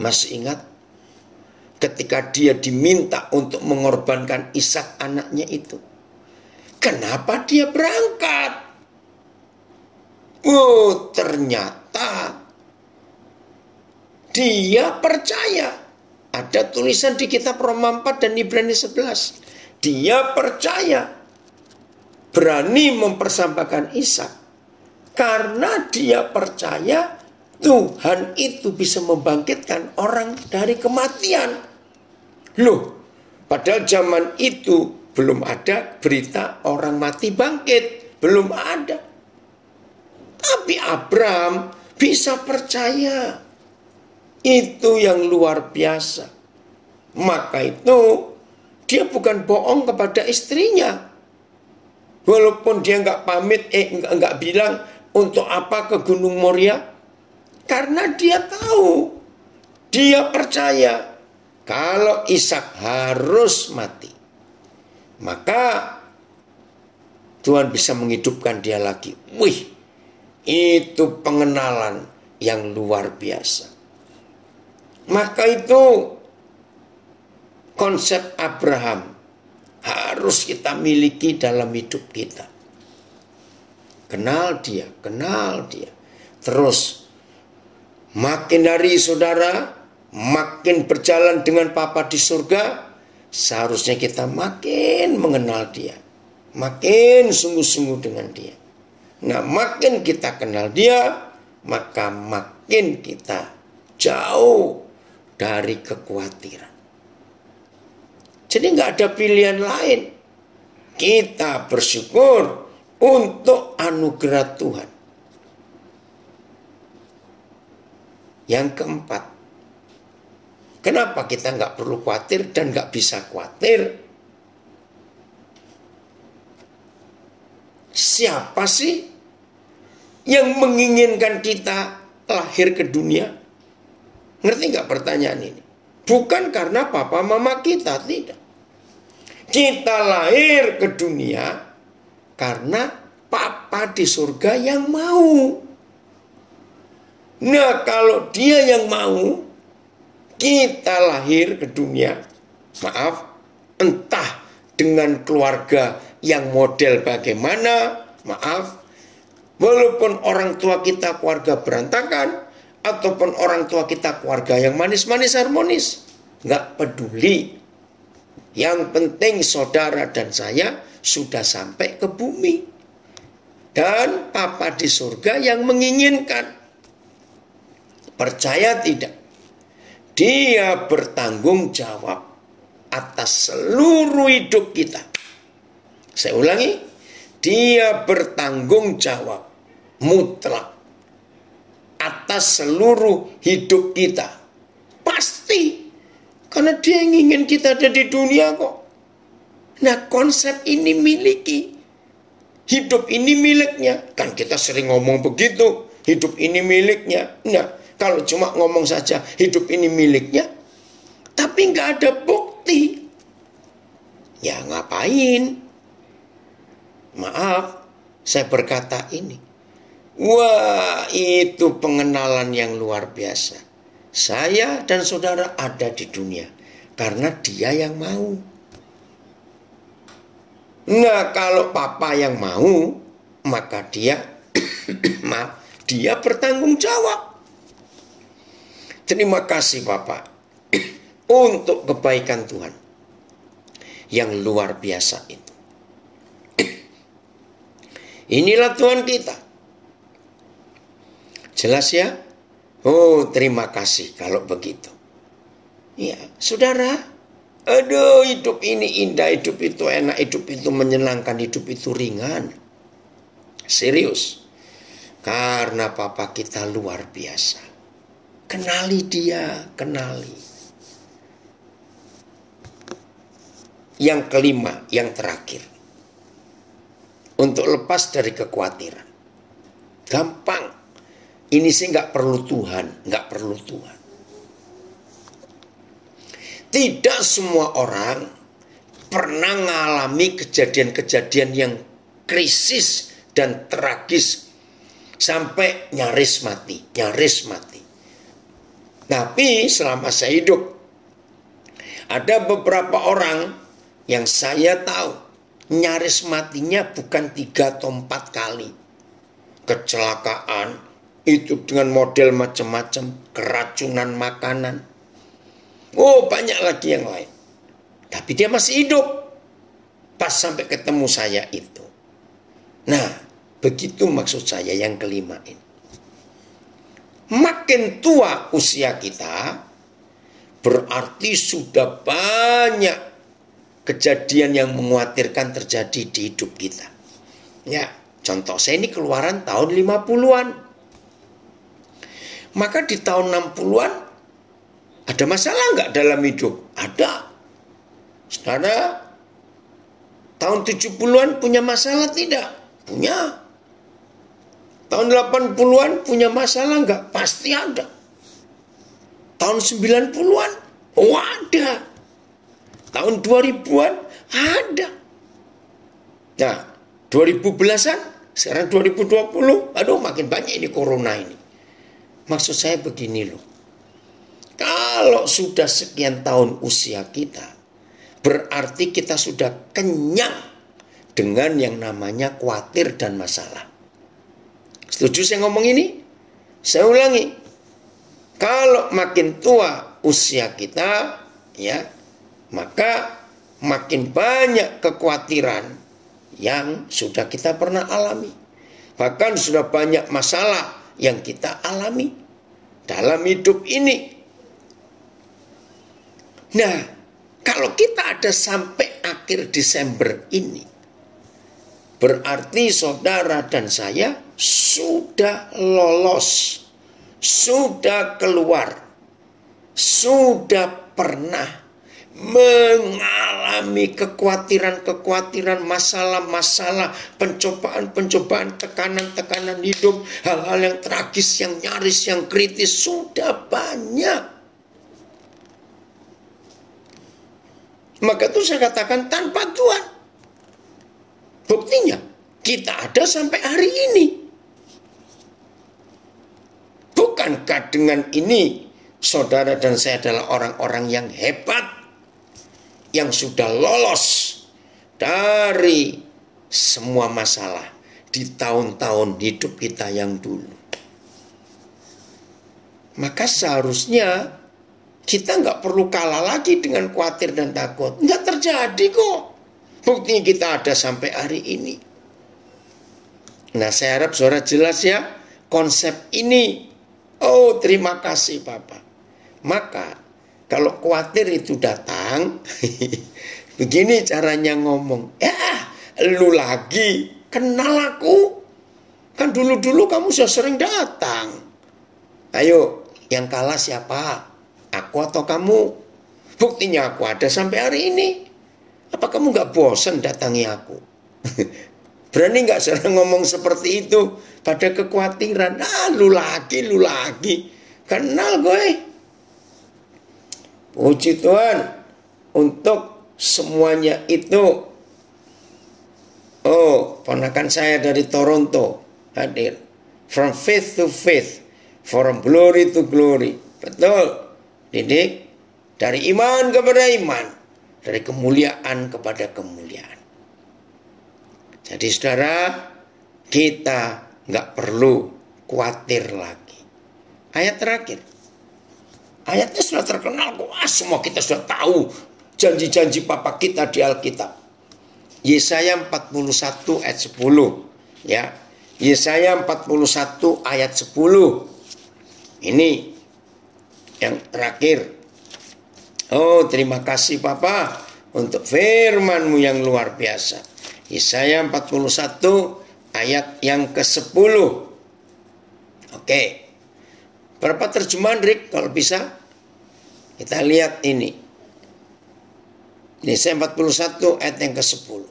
Masih ingat? Ketika dia diminta untuk mengorbankan Ishak anaknya itu. Kenapa dia berangkat? Oh, ternyata dia percaya. Ada tulisan di kitab Roma 4 dan Ibrani 11. Dia percaya. Berani mempersembahkan Ishak. Karena dia percaya Tuhan itu bisa membangkitkan orang dari kematian. Loh, padahal zaman itu belum ada berita orang mati bangkit. Belum ada. Tapi Abraham bisa percaya. Itu yang luar biasa. Maka itu dia bukan bohong kepada istrinya. Walaupun dia nggak pamit, nggak bilang untuk apa ke Gunung Moria. Karena dia tahu, dia percaya kalau Ishak harus mati, maka Tuhan bisa menghidupkan dia lagi. Wih, itu pengenalan yang luar biasa. Maka itu konsep Abraham harus kita miliki dalam hidup kita. Kenal dia, kenal dia. Terus makin hari saudara, makin berjalan dengan Papa di surga, seharusnya kita makin mengenal dia. Makin sungguh-sungguh dengan dia. Nah, makin kita kenal dia, maka makin kita jauh dari kekhawatiran. Jadi nggak ada pilihan lain. Kita bersyukur untuk anugerah Tuhan. Yang keempat, kenapa kita nggak perlu khawatir dan nggak bisa khawatir? Siapa sih yang menginginkan kita lahir ke dunia? Ngerti nggak pertanyaan ini? Bukan karena papa mama kita, tidak. Kita lahir ke dunia karena Papa di surga yang mau. Nah, kalau dia yang mau, kita lahir ke dunia, maaf, entah dengan keluarga yang model bagaimana, maaf, walaupun orang tua kita keluarga berantakan, ataupun orang tua kita keluarga yang manis-manis harmonis, nggak peduli. Yang penting saudara dan saya sudah sampai ke bumi. Dan Papa di surga yang menginginkan. Percaya tidak? Dia bertanggung jawab atas seluruh hidup kita. Saya ulangi. Dia bertanggung jawab mutlak atas seluruh hidup kita. Pasti. Karena dia ingin kita ada di dunia kok. Nah, konsep ini miliki. Hidup ini miliknya. Kan kita sering ngomong begitu. Hidup ini miliknya. Nah, kalau cuma ngomong saja hidup ini miliknya, tapi nggak ada bukti, ya ngapain? Maaf, saya berkata ini. Wah, itu pengenalan yang luar biasa. Saya dan saudara ada di dunia karena dia yang mau. Nah, kalau papa yang mau, maka dia dia bertanggung jawab. Terima kasih Bapak untuk kebaikan Tuhan yang luar biasa itu. Inilah Tuhan kita. Jelas ya? Oh, terima kasih kalau begitu. Ya, saudara. Aduh, hidup ini indah, hidup itu enak, hidup itu menyenangkan, hidup itu ringan. Serius. Karena Papa kita luar biasa. Kenali dia, kenali. Yang kelima, yang terakhir. Untuk lepas dari kekhawatiran. Gampang. Ini sih nggak perlu Tuhan, nggak perlu Tuhan. Tidak semua orang pernah mengalami kejadian-kejadian yang krisis dan tragis sampai nyaris mati, nyaris mati. Tapi selama saya hidup, ada beberapa orang yang saya tahu nyaris matinya bukan 3 atau 4 kali. Kecelakaan, itu dengan model macam-macam, keracunan makanan. Oh, banyak lagi yang lain. Tapi dia masih hidup pas sampai ketemu saya itu. Nah, begitu maksud saya yang kelima ini. Makin tua usia kita, berarti sudah banyak kejadian yang mengkhawatirkan terjadi di hidup kita. Ya, contoh saya ini keluaran tahun 50-an. Maka di tahun 60-an ada masalah nggak dalam hidup? Ada. Saudara, tahun 70-an punya masalah tidak? Punya. Tahun 80-an punya masalah nggak? Pasti ada. Tahun 90-an? Oh, ada. Tahun 2000-an? Ada. Nah, 2010-an? Sekarang 2020? Aduh, makin banyak ini corona ini. Maksud saya begini loh. Kalau sudah sekian tahun usia kita, berarti kita sudah kenyang dengan yang namanya khawatir dan masalah. Setuju saya ngomong ini? Saya ulangi. Kalau makin tua usia kita, ya, maka makin banyak kekhawatiran yang sudah kita pernah alami. Bahkan sudah banyak masalah yang kita alami dalam hidup ini. Nah, kalau kita ada sampai akhir Desember ini, berarti saudara dan saya sudah lolos, sudah keluar, sudah pernah mengalami kekhawatiran-kekhawatiran, masalah-masalah, pencobaan-pencobaan, tekanan-tekanan hidup, hal-hal yang tragis, yang nyaris, yang kritis, sudah banyak. Maka itu saya katakan tanpa Tuhan. Buktinya kita ada sampai hari ini. Bukankah dengan ini saudara dan saya adalah orang-orang yang hebat, yang sudah lolos dari semua masalah di tahun-tahun hidup kita yang dulu. Maka seharusnya kita nggak perlu kalah lagi dengan khawatir dan takut. Nggak terjadi kok. Buktinya kita ada sampai hari ini. Nah, saya harap saudara jelas ya konsep ini. Oh, terima kasih Bapak. Maka kalau khawatir itu datang, begini caranya ngomong. Ya, lu lagi kenal aku. Kan dulu-dulu kamu sudah sering datang. Ayo, yang kalah siapa? Aku atau kamu? Buktinya aku ada sampai hari ini. Apa kamu gak bosan datangi aku? Berani gak saudara ngomong seperti itu pada kekhawatiran? Ah, lu lagi. Kenal gue. Puji Tuhan untuk semuanya itu. Oh, ponakan saya dari Toronto hadir. From faith to faith. From glory to glory. Betul. Didik. Dari iman kepada iman. Dari kemuliaan kepada kemuliaan. Jadi saudara, kita nggak perlu khawatir lagi. Ayat terakhir. Ayatnya sudah terkenal. Wah, semua kita sudah tahu. Janji-janji Papa kita di Alkitab. Yesaya 41 ayat 10. Ya. Yesaya 41 ayat 10. Ini yang terakhir. Oh, terima kasih Papa untuk firman-Mu yang luar biasa. Yesaya 41 ayat yang ke-10. Oke. Berapa terjemahan, Rick, kalau bisa? Kita lihat ini. Yesaya 41 ayat yang ke-10.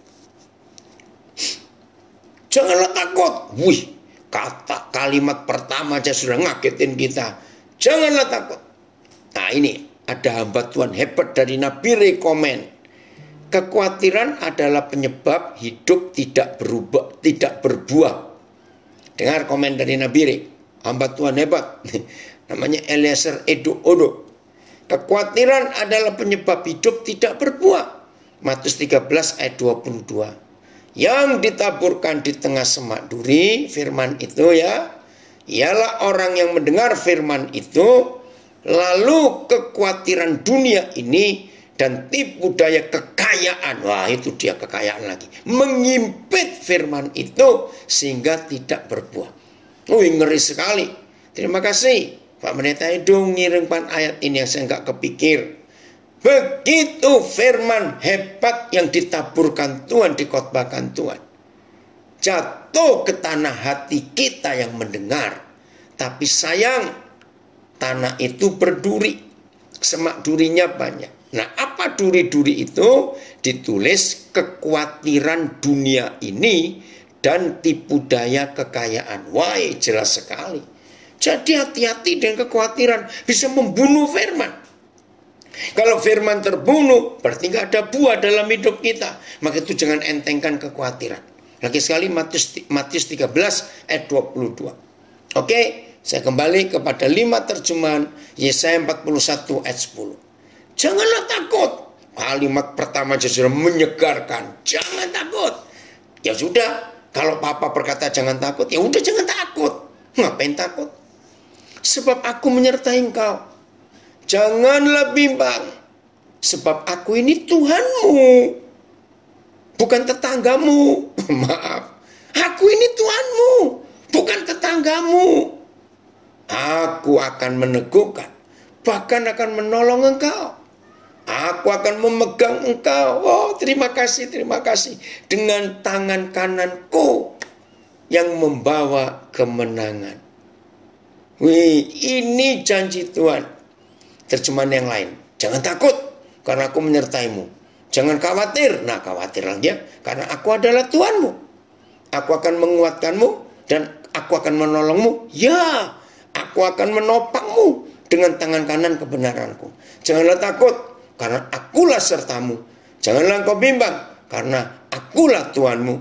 Janganlah takut. Wih, kalimat pertama aja sudah ngagetin kita. Janganlah takut. Nah, ini ada hamba Tuhan hebat dari Nabi rekomen. Kekhawatiran adalah penyebab hidup tidak berbuah. Dengar komen dari Nabi Re, hamba Tuhan hebat. Namanya Eliezer Edo Odo. Kekhawatiran adalah penyebab hidup tidak berbuah. Matius 13 ayat 22. Yang ditaburkan di tengah semak duri, firman itu ya, ialah orang yang mendengar firman itu, lalu kekhawatiran dunia ini dan tipu daya kekayaan, wah itu dia kekayaan lagi, mengimpit firman itu sehingga tidak berbuah. Wih, ngeri sekali. Terima kasih Pak Pendeta Edo ngirimkan ayat ini yang saya nggak kepikir. Begitu firman hebat yang ditaburkan Tuhan, dikhotbahkan Tuhan, jatuh ke tanah hati kita yang mendengar. Tapi sayang, tanah itu berduri, semak durinya banyak. Nah, apa duri-duri itu? Ditulis kekhawatiran dunia ini dan tipu daya kekayaan. Wah, jelas sekali. Jadi hati-hati dengan kekhawatiran, bisa membunuh firman. Kalau firman terbunuh, berarti nggak ada buah dalam hidup kita. Maka itu jangan entengkan kekhawatiran. Lagi sekali Matius 13 ayat 22. Oke, saya kembali kepada 5 terjemahan Yesaya 41 ayat 10. Janganlah takut. Kalimat pertama sudah menyegarkan. Jangan takut. Ya sudah, kalau Papa berkata jangan takut, ya udah jangan takut. Ngapain takut? Sebab aku menyertai engkau. Janganlah bimbang, sebab aku ini Tuhanmu, bukan tetanggamu. Maaf, aku ini Tuhanmu, bukan tetanggamu. Aku akan meneguhkan, bahkan akan menolong engkau. Aku akan memegang engkau. Oh, terima kasih, terima kasih. Dengan tangan kananku yang membawa kemenangan. Wih, ini janji Tuhan. Terjemahan yang lain, jangan takut karena aku menyertaimu. Jangan khawatir, nah khawatir lagi ya, karena aku adalah Tuhanmu. Aku akan menguatkanmu dan aku akan menolongmu. Ya, aku akan menopangmu dengan tangan kanan kebenaranku. Janganlah takut karena akulah sertamu. Janganlah engkau bimbang karena akulah Tuhanmu.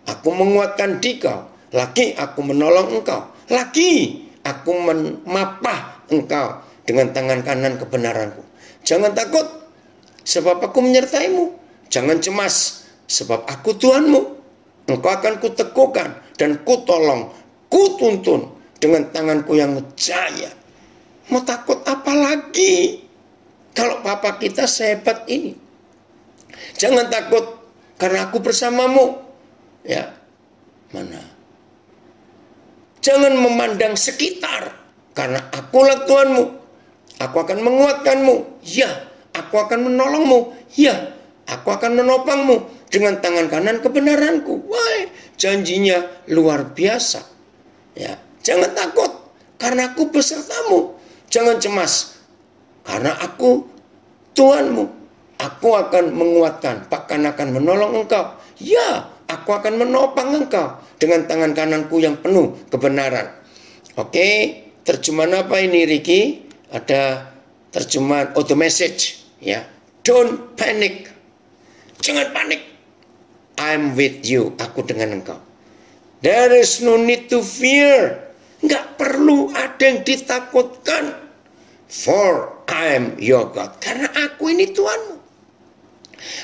Aku menguatkan dikau. Lagi aku menolong engkau. Lagi aku memapah engkau dengan tangan kanan kebenaranku. Jangan takut, sebab aku menyertaimu. Jangan cemas, sebab aku Tuhanmu. Engkau akan kuteguhkan dan kutolong, kutuntun dengan tanganku yang jaya. Mau takut apa lagi? Kalau Papa kita sehebat ini. Jangan takut, karena aku bersamamu. Ya, mana? Jangan memandang sekitar, karena akulah Tuhanmu. Aku akan menguatkanmu. Ya, aku akan menolongmu. Ya, aku akan menopangmu dengan tangan kanan kebenaranku. Wah, janjinya luar biasa. Ya, jangan takut karena aku besertamu. Jangan cemas karena aku Tuhanmu. Aku akan menguatkan, bahkan akan menolong engkau. Ya, aku akan menopang engkau dengan tangan kananku yang penuh kebenaran. Oke, terjemahan apa ini, Ricky? Ada terjemahan auto message ya. Don't panic. Jangan panik. I'm with you. Aku dengan engkau. There is no need to fear. perlu ada yang ditakutkan. For I am your God. Karena aku ini Tuhanmu.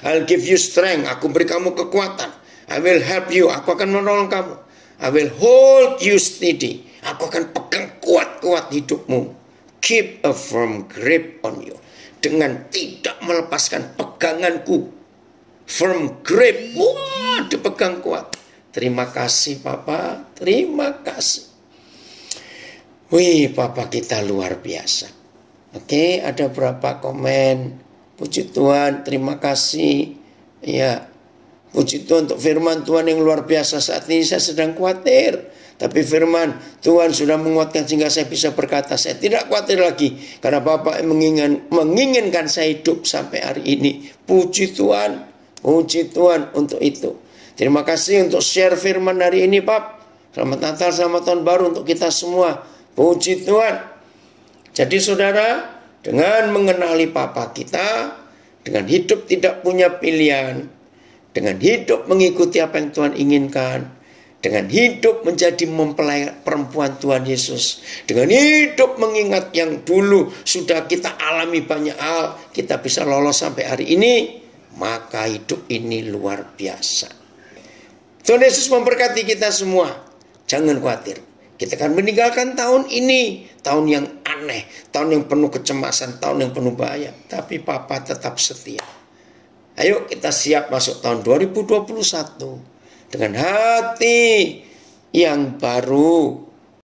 I'll give you strength. Aku beri kamu kekuatan. I will help you. Aku akan menolong kamu. I will hold you steady. Aku akan pegang kuat-kuat hidupmu. Keep a firm grip on you. Dengan tidak melepaskan peganganku. Firm grip. Wah, dipegang kuat. Terima kasih Papa. Terima kasih. Wih, Papa kita luar biasa. Oke, ada berapa komen. Puji Tuhan, terima kasih. Ya, puji Tuhan untuk firman Tuhan yang luar biasa. Saat ini saya sedang khawatir. Tapi firman Tuhan sudah menguatkan sehingga saya bisa berkata, saya tidak khawatir lagi. Karena Bapak menginginkan saya hidup sampai hari ini. Puji Tuhan untuk itu. Terima kasih untuk share firman hari ini, Pak. Selamat Natal, selamat Tahun Baru untuk kita semua. Puji Tuhan. Jadi saudara, dengan mengenali Papa kita, dengan hidup tidak punya pilihan, dengan hidup mengikuti apa yang Tuhan inginkan, dengan hidup menjadi mempelai perempuan Tuhan Yesus, dengan hidup mengingat yang dulu sudah kita alami banyak hal, kita bisa lolos sampai hari ini, maka hidup ini luar biasa. Tuhan Yesus memberkati kita semua. Jangan khawatir. Kita akan meninggalkan tahun ini, tahun yang aneh, tahun yang penuh kecemasan, tahun yang penuh bahaya. Tapi Papa tetap setia. Ayo kita siap masuk tahun 2021 dengan hati yang baru,